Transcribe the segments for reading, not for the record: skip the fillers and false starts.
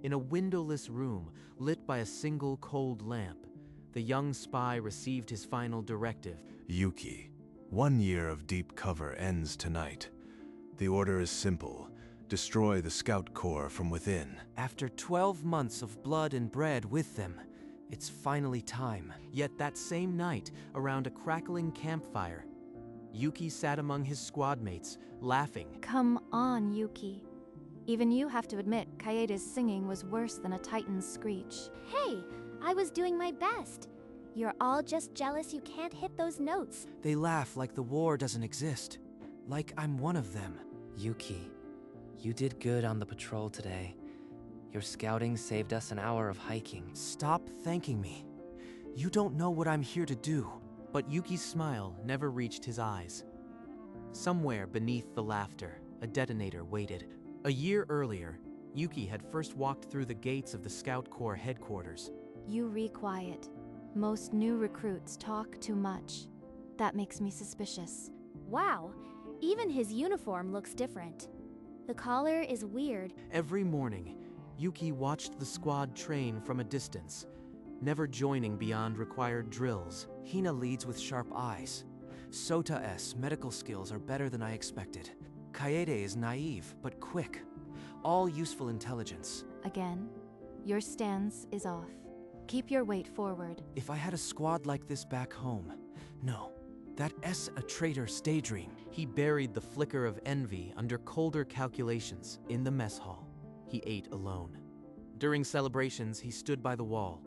In a windowless room, lit by a single cold lamp, the young spy received his final directive. Yuki, 1 year of deep cover ends tonight. The order is simple. Destroy the Scout Corps from within. After 12 months of blood and bread with them, it's finally time. Yet that same night, around a crackling campfire, Yuki sat among his squad mates, laughing. Come on, Yuki. Even you have to admit, Kaede's singing was worse than a titan's screech. Hey, I was doing my best. You're all just jealous you can't hit those notes. They laugh like the war doesn't exist. Like I'm one of them. Yuki, you did good on the patrol today. Your scouting saved us an hour of hiking. Stop thanking me. You don't know what I'm here to do. But Yuki's smile never reached his eyes. Somewhere beneath the laughter, a detonator waited. A year earlier, Yuki had first walked through the gates of the Scout Corps headquarters. You re-quiet. Most new recruits talk too much. That makes me suspicious. Wow, even his uniform looks different. The collar is weird. Every morning, Yuki watched the squad train from a distance, never joining beyond required drills. Hina leads with sharp eyes. Sota's medical skills are better than I expected. Kaede is naive, but quick. All useful intelligence. Again, your stance is off. Keep your weight forward. If I had a squad like this back home, no, that's a traitor's daydream. He buried the flicker of envy under colder calculations in the mess hall. He ate alone. During celebrations, he stood by the wall,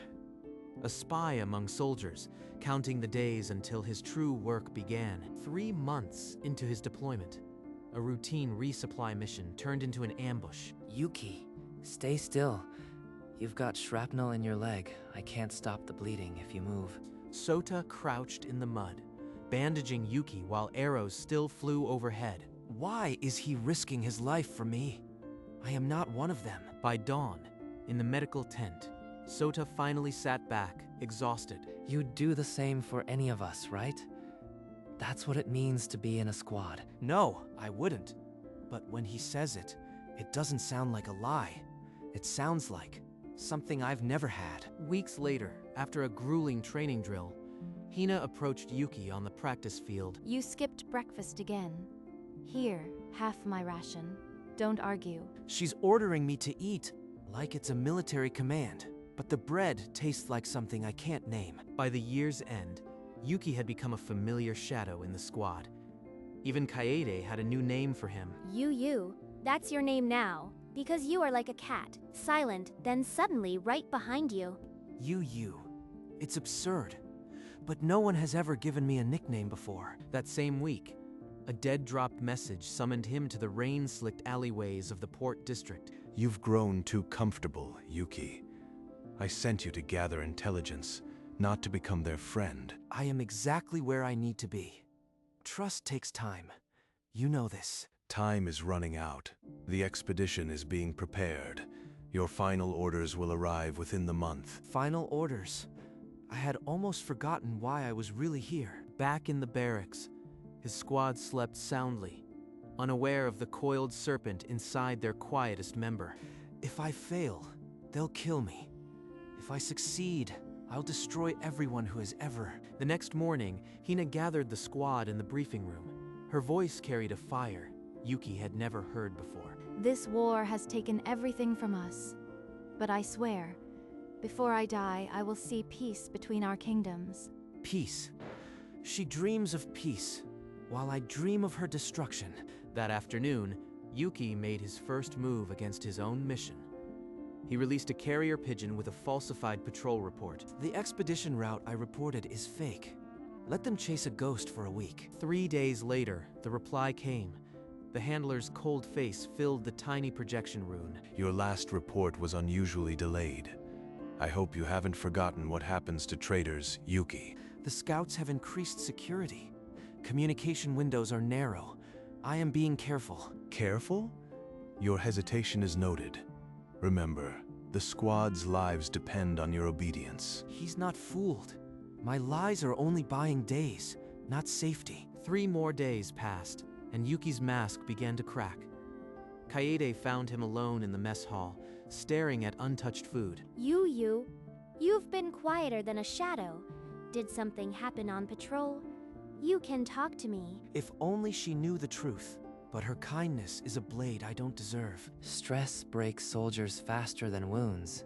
a spy among soldiers, counting the days until his true work began. 3 months into his deployment, a routine resupply mission turned into an ambush. Yuki, stay still. You've got shrapnel in your leg. I can't stop the bleeding if you move. Sota crouched in the mud, bandaging Yuki while arrows still flew overhead. Why is he risking his life for me? I am not one of them. By dawn, in the medical tent, Sota finally sat back, exhausted. You'd do the same for any of us, right? That's what it means to be in a squad. No, I wouldn't. But when he says it, it doesn't sound like a lie. It sounds like something I've never had. Weeks later, after a grueling training drill, Hina approached Yuki on the practice field. You skipped breakfast again. Here, half my ration. Don't argue. She's ordering me to eat, like it's a military command. But the bread tastes like something I can't name. By the year's end, Yuki had become a familiar shadow in the squad. Even Kaede had a new name for him. You. That's your name now. Because you are like a cat, silent, then suddenly right behind you. You. It's absurd. But no one has ever given me a nickname before. That same week, a dead-dropped message summoned him to the rain-slicked alleyways of the Port District. You've grown too comfortable, Yuki. I sent you to gather intelligence, not to become their friend. I am exactly where I need to be. Trust takes time. You know this. Time is running out. The expedition is being prepared. Your final orders will arrive within the month. Final orders? I had almost forgotten why I was really here. Back in the barracks, his squad slept soundly, unaware of the coiled serpent inside their quietest member. If I fail, they'll kill me. If I succeed, I'll destroy everyone who has ever. The next morning, Hina gathered the squad in the briefing room. Her voice carried a fire Yuki had never heard before. This war has taken everything from us. But I swear, before I die, I will see peace between our kingdoms. Peace. She dreams of peace, while I dream of her destruction. That afternoon, Yuki made his first move against his own mission. He released a carrier pigeon with a falsified patrol report. The expedition route I reported is fake. Let them chase a ghost for a week. 3 days later, the reply came. The handler's cold face filled the tiny projection rune. Your last report was unusually delayed. I hope you haven't forgotten what happens to traitors, Yuki. The scouts have increased security. Communication windows are narrow. I am being careful. Careful? Your hesitation is noted. Remember, the squad's lives depend on your obedience. He's not fooled. My lies are only buying days, not safety. 3 more days passed, and Yuki's mask began to crack. Kaede found him alone in the mess hall, staring at untouched food. You've been quieter than a shadow. Did something happen on patrol? You can talk to me. If only she knew the truth. But her kindness is a blade I don't deserve. Stress breaks soldiers faster than wounds.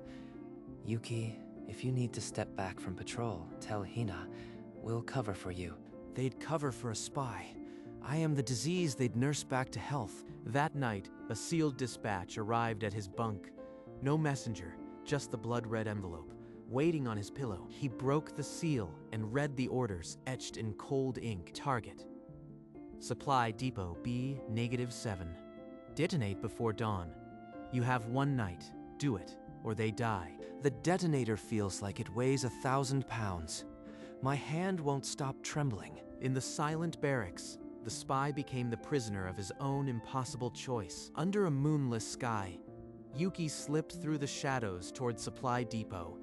Yuki, if you need to step back from patrol, tell Hina. We'll cover for you. They'd cover for a spy. I am the disease they'd nurse back to health. That night, a sealed dispatch arrived at his bunk. No messenger, just the blood-red envelope. Waiting on his pillow, he broke the seal and read the orders etched in cold ink. Target: Supply Depot B-7. Detonate before dawn. You have 1 night. Do it, or they die. The detonator feels like it weighs 1,000 pounds. My hand won't stop trembling. In the silent barracks, the spy became the prisoner of his own impossible choice. Under a moonless sky, Yuki slipped through the shadows toward Supply Depot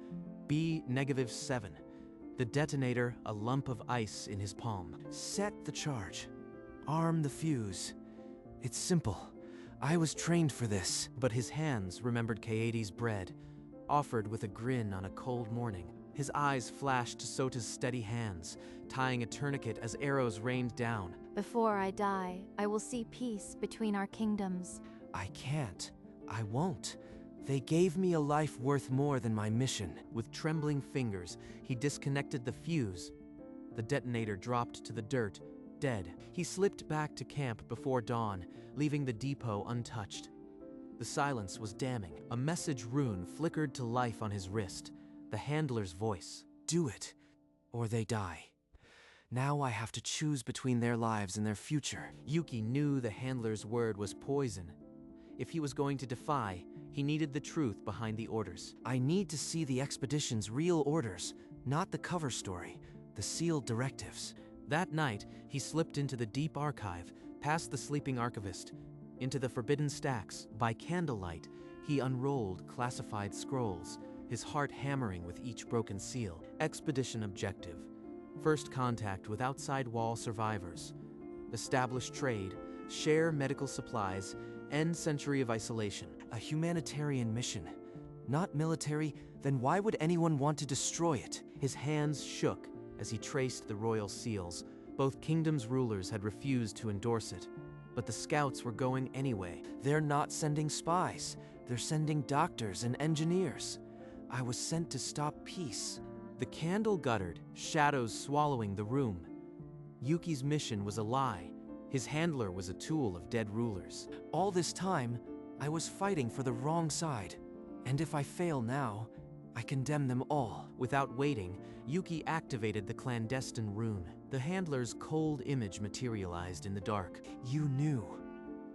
B-7. The detonator, a lump of ice in his palm. Set the charge. Arm the fuse. It's simple. I was trained for this. But his hands remembered Kaede's bread, offered with a grin on a cold morning. His eyes flashed to Sota's steady hands, tying a tourniquet as arrows rained down. Before I die, I will see peace between our kingdoms. I can't. I won't. They gave me a life worth more than my mission. With trembling fingers, he disconnected the fuse. The detonator dropped to the dirt, dead. He slipped back to camp before dawn, leaving the depot untouched. The silence was damning. A message rune flickered to life on his wrist. The handler's voice. Do it, or they die. Now I have to choose between their lives and their future. Yuki knew the handler's word was poison. If he was going to defy, he needed the truth behind the orders. I need to see the expedition's real orders, not the cover story, the sealed directives. That night, he slipped into the deep archive, past the sleeping archivist, into the forbidden stacks. By candlelight, he unrolled classified scrolls, his heart hammering with each broken seal. Expedition objective: first contact with outside wall survivors. Establish trade, share medical supplies, end century of isolation. A humanitarian mission. Not military, then why would anyone want to destroy it? His hands shook as he traced the royal seals. Both kingdoms' rulers had refused to endorse it, but the scouts were going anyway. They're not sending spies. They're sending doctors and engineers. I was sent to stop peace. The candle guttered, shadows swallowing the room. Yuki's mission was a lie. His handler was a tool of dead rulers. All this time, I was fighting for the wrong side. And if I fail now, I condemn them all. Without waiting, Yuki activated the clandestine rune. The handler's cold image materialized in the dark. You knew.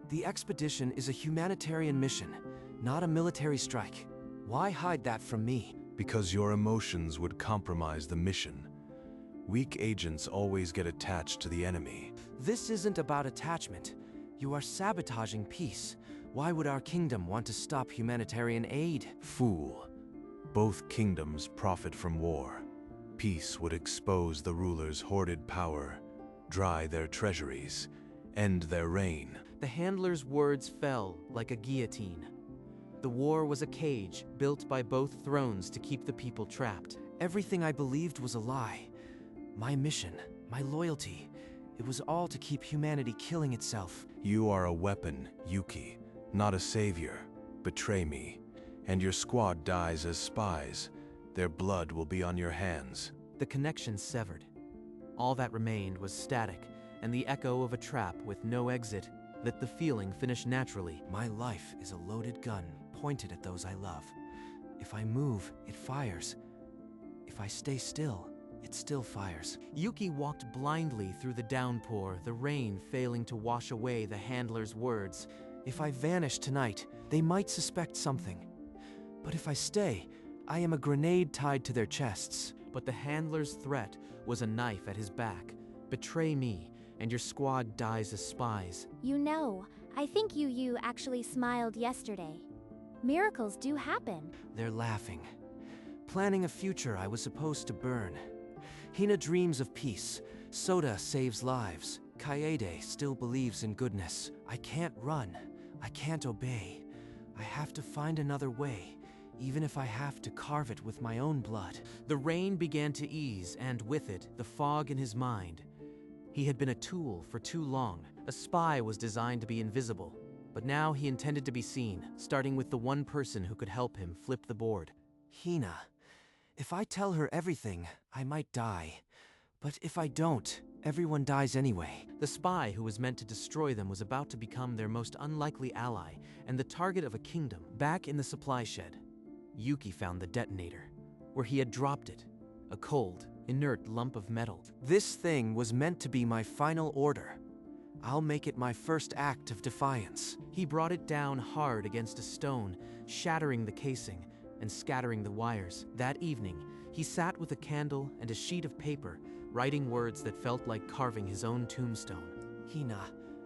The expedition is a humanitarian mission, not a military strike. Why hide that from me? Because your emotions would compromise the mission. Weak agents always get attached to the enemy. This isn't about attachment. You are sabotaging peace. Why would our kingdom want to stop humanitarian aid? Fool. Both kingdoms profit from war. Peace would expose the rulers' hoarded power, dry their treasuries, end their reign. The handler's words fell like a guillotine. The war was a cage built by both thrones to keep the people trapped. Everything I believed was a lie. My mission, my loyalty, it was all to keep humanity killing itself. You are a weapon, Yuki, not a savior. Betray me, and your squad dies as spies. Their blood will be on your hands. The connection severed. All that remained was static, and the echo of a trap with no exit. Let the feeling finish naturally. My life is a loaded gun pointed at those I love. If I move, it fires. If I stay still, it still fires. Yuki walked blindly through the downpour, the rain failing to wash away the handler's words. If I vanish tonight, they might suspect something. But if I stay, I am a grenade tied to their chests. But the handler's threat was a knife at his back. Betray me, and your squad dies as spies. You know, I think you actually smiled yesterday. Miracles do happen. They're laughing. Planning a future I was supposed to burn. Hina dreams of peace. Sota saves lives. Kaede still believes in goodness. I can't run. I can't obey. I have to find another way, even if I have to carve it with my own blood. The rain began to ease, and with it, the fog in his mind. He had been a tool for too long. A spy was designed to be invisible, but now he intended to be seen, starting with the one person who could help him flip the board. Hina. If I tell her everything, I might die. But if I don't, everyone dies anyway. The spy who was meant to destroy them was about to become their most unlikely ally and the target of a kingdom. Back in the supply shed, Yuki found the detonator, where he had dropped it, a cold, inert lump of metal. This thing was meant to be my final order. I'll make it my first act of defiance. He brought it down hard against a stone, shattering the casing and scattering the wires. That evening, he sat with a candle and a sheet of paper, writing words that felt like carving his own tombstone. Hina,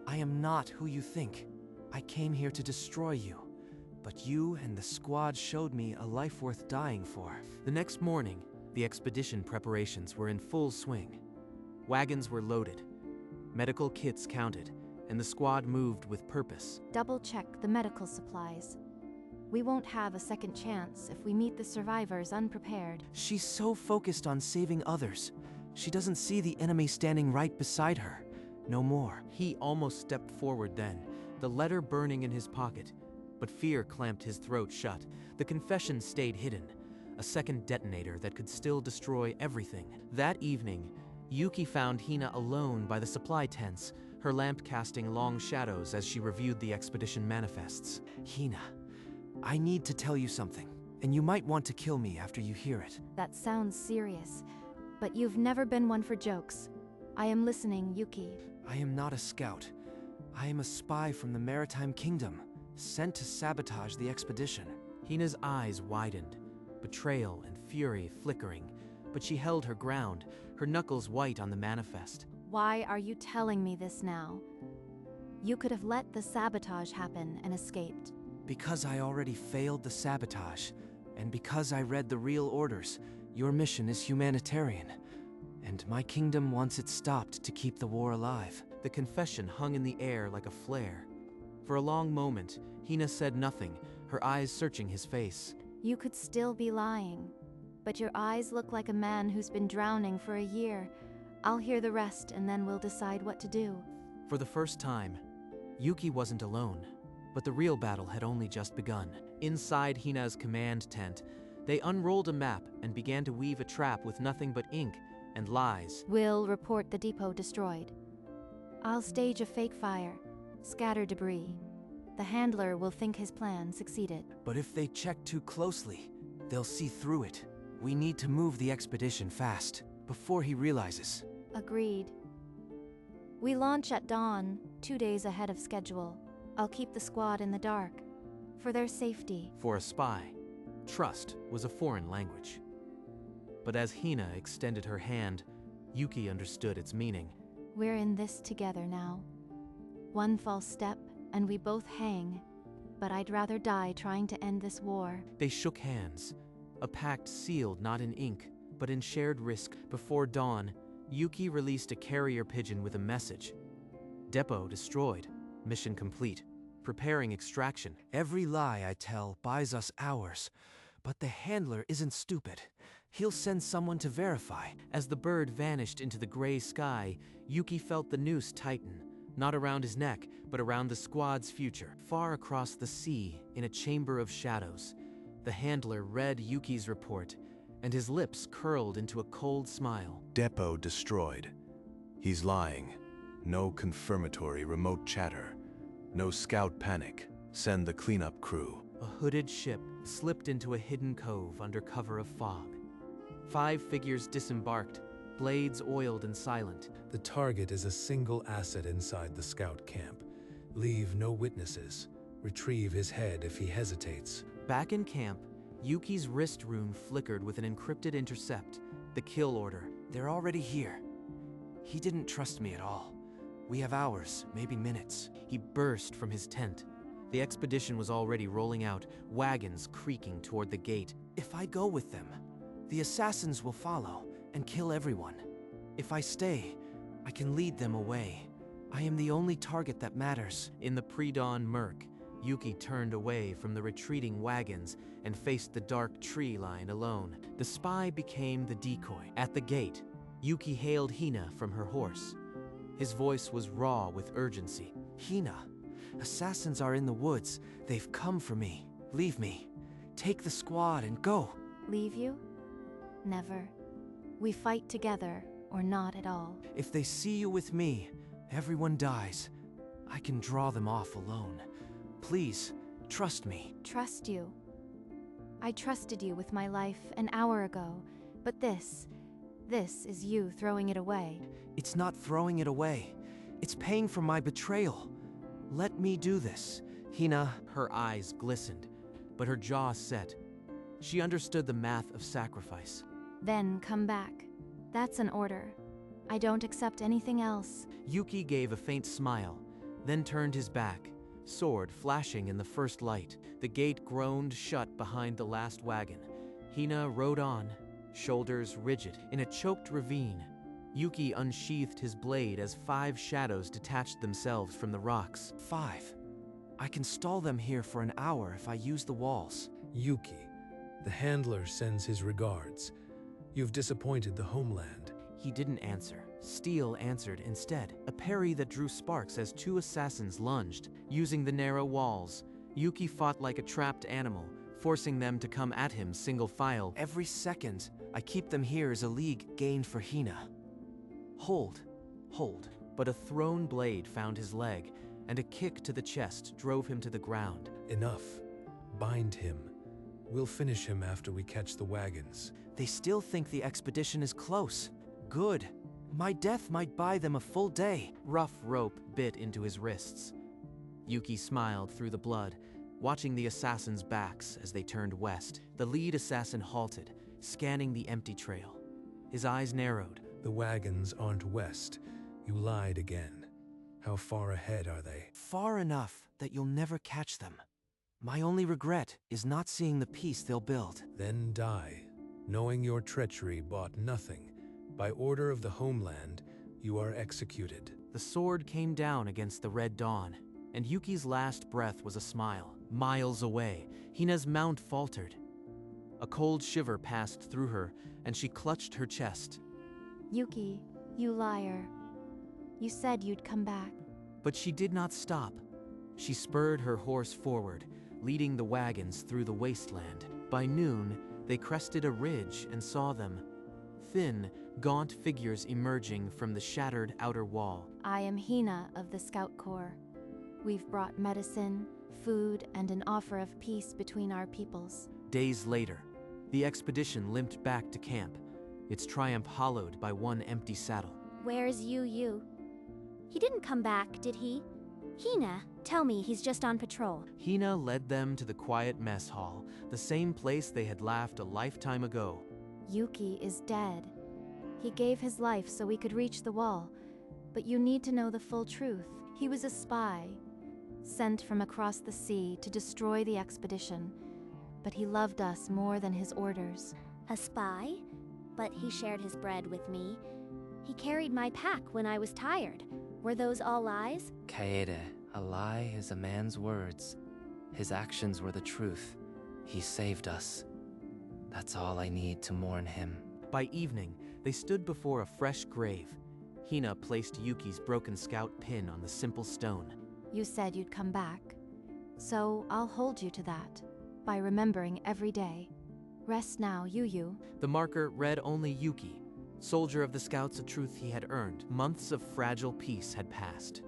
I am not who you think. I came here to destroy you. But you and the squad showed me a life worth dying for. The next morning, the expedition preparations were in full swing. Wagons were loaded, medical kits counted, and the squad moved with purpose. Double-check the medical supplies. We won't have a second chance if we meet the survivors unprepared. She's so focused on saving others. She doesn't see the enemy standing right beside her. No more. He almost stepped forward then, the letter burning in his pocket. But fear clamped his throat shut. The confession stayed hidden, a second detonator that could still destroy everything. That evening, Yuki found Hina alone by the supply tents, her lamp casting long shadows as she reviewed the expedition manifests. Hina, I need to tell you something, and you might want to kill me after you hear it. That sounds serious, but you've never been one for jokes. I am listening, Yuki. I am not a scout. I am a spy from the Maritime Kingdom, sent to sabotage the expedition. Hina's eyes widened, betrayal and fury flickering, but she held her ground, her knuckles white on the manifest. Why are you telling me this now? You could have let the sabotage happen and escaped. Because I already failed the sabotage, and because I read the real orders, your mission is humanitarian, and my kingdom wants it stopped to keep the war alive. The confession hung in the air like a flare. For a long moment, Hina said nothing, her eyes searching his face. You could still be lying, but your eyes look like a man who's been drowning for a year. I'll hear the rest and then we'll decide what to do. For the first time, Yuki wasn't alone, but the real battle had only just begun. Inside Hina's command tent, they unrolled a map and began to weave a trap with nothing but ink and lies. We'll report the depot destroyed. I'll stage a fake fire, scatter debris. The handler will think his plan succeeded. But if they check too closely, they'll see through it. We need to move the expedition fast, before he realizes. Agreed. We launch at dawn, 2 days ahead of schedule. I'll keep the squad in the dark, for their safety. For a spy, trust was a foreign language. But as Hina extended her hand, Yuki understood its meaning. We're in this together now. One false step, and we both hang. But I'd rather die trying to end this war. They shook hands, a pact sealed not in ink, but in shared risk. Before dawn, Yuki released a carrier pigeon with a message. Depot destroyed, mission complete, preparing extraction. Every lie I tell buys us hours, but the handler isn't stupid. He'll send someone to verify. As the bird vanished into the gray sky, Yuki felt the noose tighten, not around his neck, but around the squad's future. Far across the sea, in a chamber of shadows, the handler read Yuki's report, and his lips curled into a cold smile. Depot destroyed. He's lying. No confirmatory remote chatter. No scout panic. Send the cleanup crew. A hooded ship slipped into a hidden cove under cover of fog. 5 figures disembarked, blades oiled and silent. The target is a single asset inside the scout camp. Leave no witnesses. Retrieve his head if he hesitates. Back in camp, Yuki's wrist rune flickered with an encrypted intercept, the kill order. They're already here. He didn't trust me at all. We have hours, maybe minutes. He burst from his tent. The expedition was already rolling out, wagons creaking toward the gate. If I go with them, the assassins will follow and kill everyone. If I stay, I can lead them away. I am the only target that matters. In the pre-dawn murk, Yuki turned away from the retreating wagons and faced the dark tree line alone. The spy became the decoy. At the gate, Yuki hailed Hina from her horse. His voice was raw with urgency. Hina, assassins are in the woods. They've come for me. Leave me. Take the squad and go. Leave you? Never. We fight together, or not at all. If they see you with me, everyone dies. I can draw them off alone. Please, trust me. Trust you? I trusted you with my life an hour ago, but this is you throwing it away. It's not throwing it away. It's paying for my betrayal. Let me do this. Hina. Her eyes glistened, but her jaw set. She understood the math of sacrifice. Then come back. That's an order. I don't accept anything else. Yuki gave a faint smile, then turned his back, sword flashing in the first light. The gate groaned shut behind the last wagon. Hina rode on, shoulders rigid. In a choked ravine, Yuki unsheathed his blade as 5 shadows detached themselves from the rocks. 5. I can stall them here for an hour if I use the walls. Yuki, the handler sends his regards. You've disappointed the homeland. He didn't answer. Steel answered instead, a parry that drew sparks as 2 assassins lunged. Using the narrow walls, Yuki fought like a trapped animal, forcing them to come at him single file. Every second I keep them here is a league gained for Hina. Hold. But a thrown blade found his leg, and a kick to the chest drove him to the ground. Enough. Bind him. We'll finish him after we catch the wagons. They still think the expedition is close. Good. My death might buy them a full day. Rough rope bit into his wrists. Yuki smiled through the blood, watching the assassins' backs as they turned west. The lead assassin halted, scanning the empty trail. His eyes narrowed. The wagons aren't west. You lied again. How far ahead are they? Far enough that you'll never catch them. My only regret is not seeing the peace they'll build. Then die, knowing your treachery bought nothing. By order of the homeland, you are executed. The sword came down against the red dawn, and Yuki's last breath was a smile. Miles away, Hina's mount faltered. A cold shiver passed through her, and she clutched her chest. Yuki, you liar. You said you'd come back. But she did not stop. She spurred her horse forward, leading the wagons through the wasteland. By noon, they crested a ridge and saw them. Thin, gaunt figures emerging from the shattered outer wall. I am Hina of the Scout Corps. We've brought medicine, food, and an offer of peace between our peoples. Days later, the expedition limped back to camp, its triumph hollowed by one empty saddle. Where's Yu? He didn't come back, did he? Hina, tell me he's just on patrol. Hina led them to the quiet mess hall, the same place they had laughed a lifetime ago. Yuki is dead. He gave his life so we could reach the wall. But you need to know the full truth. He was a spy, sent from across the sea to destroy the expedition. But he loved us more than his orders. A spy? But he shared his bread with me. He carried my pack when I was tired. Were those all lies? Kaede, a lie is a man's words. His actions were the truth. He saved us. That's all I need to mourn him. By evening, they stood before a fresh grave. Hina placed Yuki's broken scout pin on the simple stone. You said you'd come back. So I'll hold you to that, by remembering every day. Rest now, Yu. The marker read only Yuki, soldier of the scouts, a truth he had earned. Months of fragile peace had passed.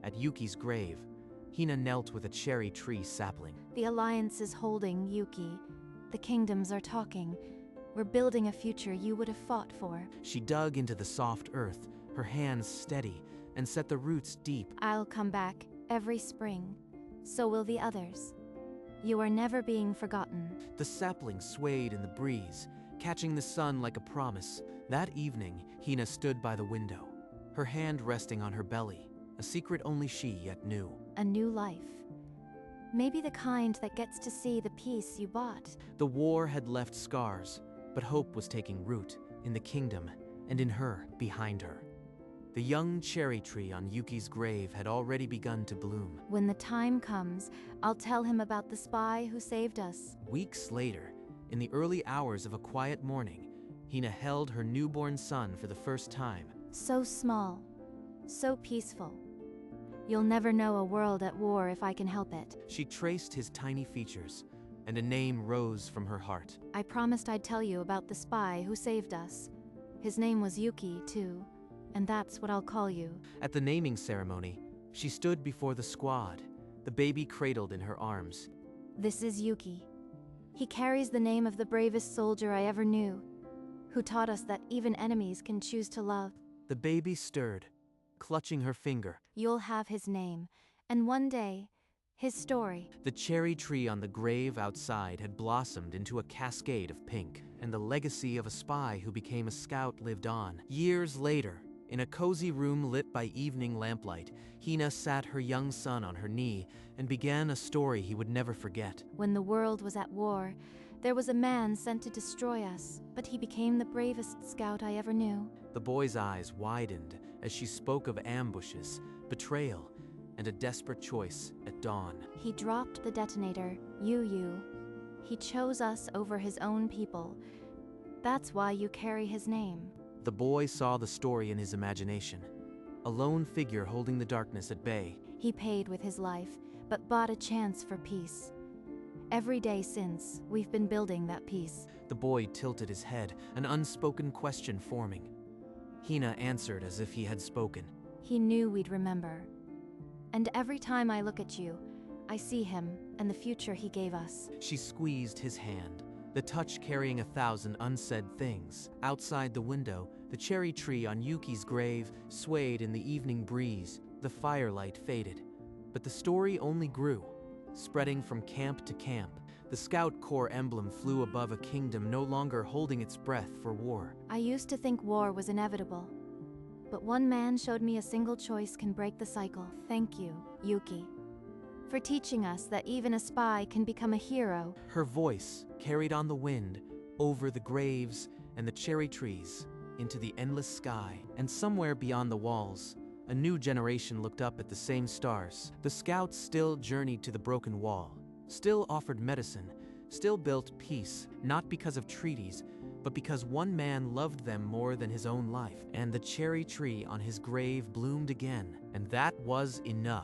At Yuki's grave, Hina knelt with a cherry tree sapling. The Alliance is holding, Yuki. The kingdoms are talking. We're building a future you would have fought for. She dug into the soft earth, her hands steady, and set the roots deep. I'll come back every spring. So will the others. You are never being forgotten. The sapling swayed in the breeze, catching the sun like a promise. That evening, Hina stood by the window, her hand resting on her belly, a secret only she yet knew. A new life. Maybe the kind that gets to see the peace you bought. The war had left scars, but hope was taking root in the kingdom and in her behind her. The young cherry tree on Yuki's grave had already begun to bloom. When the time comes, I'll tell him about the spy who saved us. Weeks later, in the early hours of a quiet morning, Hina held her newborn son for the first time. So small, so peaceful. You'll never know a world at war if I can help it. She traced his tiny features, and a name rose from her heart. I promised I'd tell you about the spy who saved us. His name was Yuki, too, and that's what I'll call you. At the naming ceremony, she stood before the squad, the baby cradled in her arms. This is Yuki. He carries the name of the bravest soldier I ever knew, who taught us that even enemies can choose to love. The baby stirred, clutching her finger. You'll have his name, and one day, his story. The cherry tree on the grave outside had blossomed into a cascade of pink, and the legacy of a spy who became a scout lived on. Years later, in a cozy room lit by evening lamplight, Hina sat her young son on her knee and began a story he would never forget. When the world was at war, there was a man sent to destroy us, but he became the bravest scout I ever knew. The boy's eyes widened as she spoke of ambushes, betrayal, and a desperate choice at dawn. He dropped the detonator, Yu. He chose us over his own people. That's why you carry his name. The boy saw the story in his imagination, a lone figure holding the darkness at bay. He paid with his life, but bought a chance for peace. Every day since, we've been building that peace. The boy tilted his head, an unspoken question forming. Hina answered as if he had spoken. He knew we'd remember. And every time I look at you, I see him and the future he gave us. She squeezed his hand, the touch carrying 1,000 unsaid things. Outside the window, the cherry tree on Yuki's grave swayed in the evening breeze. The firelight faded, but the story only grew, spreading from camp to camp. The Scout Corps emblem flew above a kingdom no longer holding its breath for war. I used to think war was inevitable, but one man showed me a single choice can break the cycle. Thank you, Yuki, for teaching us that even a spy can become a hero. Her voice carried on the wind, over the graves and the cherry trees, into the endless sky. And somewhere beyond the walls, a new generation looked up at the same stars. The scouts still journeyed to the broken wall, still offered medicine, still built peace, not because of treaties, but because one man loved them more than his own life. And the cherry tree on his grave bloomed again, and that was enough.